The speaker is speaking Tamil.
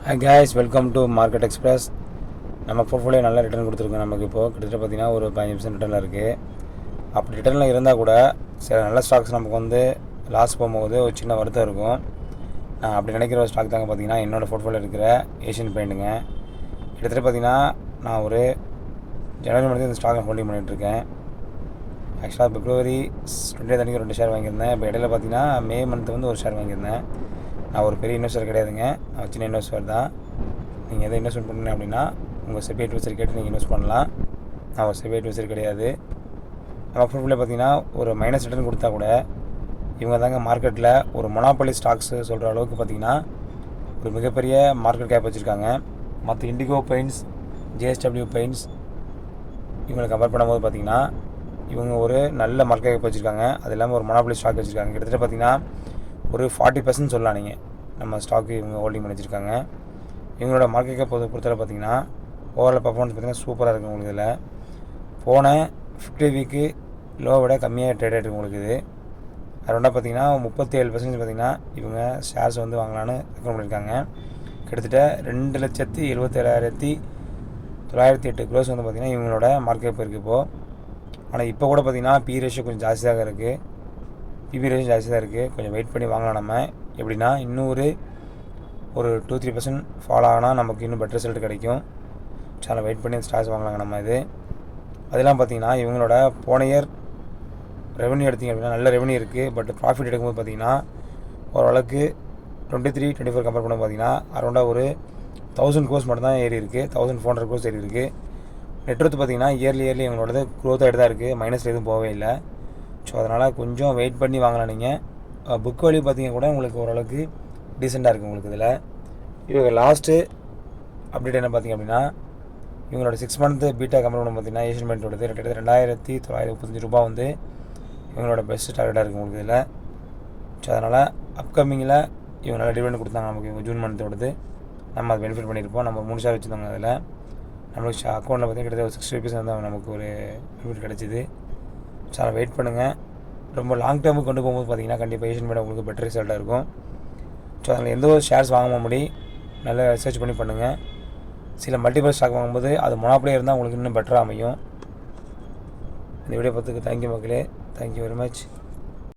Hi guys, welcome to market express. நம்ம போர்ட்ஃபோலியோ நல்ல ரிட்டர்ன் கொடுத்துருக்கு. நமக்கு இப்போது கிட்டத்தட்ட பார்த்திங்கன்னா ஒரு 15% ரிட்டர்னில் இருக்குது. அப்படி ரிட்டர்னில் இருந்தால் கூட சில நல்ல ஸ்டாக்ஸ் நமக்கு வந்து லாஸ் போகும்போது ஒரு சின்ன வருத்தம் இருக்கும். நான் அப்படி நினைக்கிற ஒரு ஸ்டாக் தாங்க பார்த்திங்கன்னா என்னோடய போர்ட்ஃபோலியோ இருக்கிற ஏஷியன் பெயிண்ட்டுங்க. கிட்டத்தட்ட பார்த்திங்கன்னா நான் ஒரு ஜனவரி மந்த்து இந்த ஸ்டாக்கை ஹோல்டிங் பண்ணிகிட்ருக்கேன். ஆக்சுவலாக பிப்ரவரி 20 அன்றைக்கி 2 ஷேர் வாங்கியிருந்தேன். இப்போ இடையில பார்த்திங்கன்னா மே மந்த்து வந்து ஒரு ஷேர் வாங்கியிருந்தேன். நான் ஒரு பெரிய இன்வெஸ்டர் கிடையாதுங்க, நான் சின்ன இன்வெஸ்டர் தான். நீங்கள் எதை இன்வெஸ்ட்மெண்ட் பண்ணுறீங்க அப்படின்னா உங்கள் செபி அட்வைசர் கேட்டு நீங்கள் இன்வெஸ்ட் பண்ணலாம். நான் ஒரு செபி அட்வைசர் கிடையாது. நம்ம போர்ட்ஃபோலியோ பார்த்திங்கன்னா ஒரு மைனஸ் ரிட்டர்ன் கொடுத்தா கூட இவங்க தாங்க மார்க்கெட்டில் ஒரு மொனாப்பலி ஸ்டாக்ஸு சொல்கிற அளவுக்கு பார்த்திங்கன்னா ஒரு மிகப்பெரிய மார்க்கெட் கேப் வச்சுருக்காங்க. மற்ற இண்டிகோ பெயிண்ட்ஸ், ஜேஎஸ்டபிள்யூ பெயிண்ட்ஸ் இவங்களை கம்பேர் பண்ணும்போது பார்த்திங்கன்னா இவங்க ஒரு நல்ல மார்க்கெட் கேப் வச்சுருக்காங்க. அது இல்லாமல் ஒரு மொனாப்பலி ஸ்டாக் வச்சுருக்காங்க. கிட்டத்தட்ட பார்த்திங்கன்னா ஒரு 40% சொல்லலாம். நீங்கள் நம்ம ஸ்டாக்கு இவங்க ஹோல்டிங் பண்ணி வச்சுருக்காங்க. இவங்களோட மார்க்கெட் கேப் பொறுத்தவரை பார்த்திங்கன்னா ஓவரால் பர்ஃபார்மன்ஸ் பார்த்திங்கன்னா சூப்பராக இருக்குது. உங்களுக்கு இதில் போன 50 வீக்கு லோ விட கம்மியாக ட்ரேட் ஆகிருக்கு உங்களுக்கு. இது அது ரெண்டாக பார்த்திங்கன்னா 37% பார்த்திங்கன்னா இவங்க ஷேர்ஸ் வந்து வாங்கலான்னு ரெக்கமெண்ட் பண்ணியிருக்காங்க. கிட்டத்தட்ட 2,77,908 க்ரோஸ் வந்து பார்த்திங்கன்னா இவங்களோட மார்க்கெட் கேப் இருக்குது இப்போது. ஆனால் இப்போ கூட பார்த்திங்கன்னா பி ரேஷியோ கொஞ்சம் ஜாஸ்தியாக இருக்குது. பிபி ரேஷியோ ஜாஸ்தி தான் இருக்குது. கொஞ்சம் வெயிட் பண்ணி வாங்கலாம். நம்ம எப்படின்னா இன்னும் ஒரு 2-3% ஃபாலோ ஆனால் நமக்கு இன்னும் பெட்டர் ரிசல்ட் கிடைக்கும். சால வெயிட் பண்ணி ஸ்டாக்ஸ் வாங்கலாங்க நம்ம. இது அதெல்லாம் பார்த்திங்கன்னா இவங்களோட போன இயர் ரெவன்யூ எடுத்திங்க அப்படின்னா நல்ல ரெவன்யூ இருக்குது. பட் ப்ராஃபிட் எடுக்கும்போது பார்த்திங்கன்னா ஓரளவுக்கு 23-24 கம்பேர் பண்ணும்போது பார்த்திங்கன்னா அரௌண்டாக ஒரு 1000 க்ரோஸ் மட்டும் தான் ஏறி இருக்குது. 1400 க்ரோஸ் ஏறி இருக்குது. நெட்ஒர்த் பார்த்திங்கன்னா இயர்லி இவங்களோடது க்ரோத் ஆகிட்டு தான் இருக்குது. மைனஸில் எதுவும் போகவே இல்லை. ஸோ அதனால் கொஞ்சம் வெயிட் பண்ணி வாங்கலாம். நீங்கள் புக் வேல்யூ பார்த்திங்க கூட உங்களுக்கு ஓரளவுக்கு டீசெண்டாக இருக்குது உங்களுக்கு. இதில் இவங்க லாஸ்ட்டு அப்டேட் என்ன பார்த்திங்க அப்படின்னா இவங்களோட 6 மந்த்து பீட்டா கம்பேர் பண்ண பார்த்திங்கன்னா ஏஷியன் பெயிண்ட்டோடது கிட்டத்தட்ட 2,935 ரூபா வந்து இவங்களோட பெஸ்ட் டார்கெட்டாக இருக்குது உங்களுக்கு இதில். ஸோ அதனால் அப்கமிங்கில் இவங்க நல்லா டிவிடெண்ட் கொடுத்தாங்க நமக்கு. இவங்க ஜூன் மந்த்தோடது நம்ம அதை பெனிஃபிட் பண்ணியிருப்போம். நம்ம 3 ஷேர் வச்சுருந்தாங்க. அதில் நம்மளுக்கு அக்கௌண்ட்டில் பார்த்திங்கன்னா கிட்டத்தட்ட ஒரு 60 rupees வந்து நமக்கு ஒரு பெனிஃபிட் கிடச்சிது. ஸோ அதை வெயிட் பண்ணுங்கள். ரொம்ப லாங் டேர்முக்கு கொண்டு போகும்போது பார்த்திங்கன்னா கண்டிப்பாக ஏஷியன் பெயிண்ட் உங்களுக்கு பெட்டர் ரிசல்ட்டாக இருக்கும். ஸோ அதில் எந்த ஒரு ஷேர்ஸ் வாங்க முடியும் நல்லா ரிசர்ச் பண்ணி பண்ணுங்கள். சில மல்டிபிள் ஸ்டாக் வாங்கும்போது அது மொனாப்பலியாக இருந்தால் உங்களுக்கு இன்னும் பெட்டராக அமையும். இந்த வீடியோ பார்த்துக்கு தேங்க்யூ மக்களே. Thank you very much.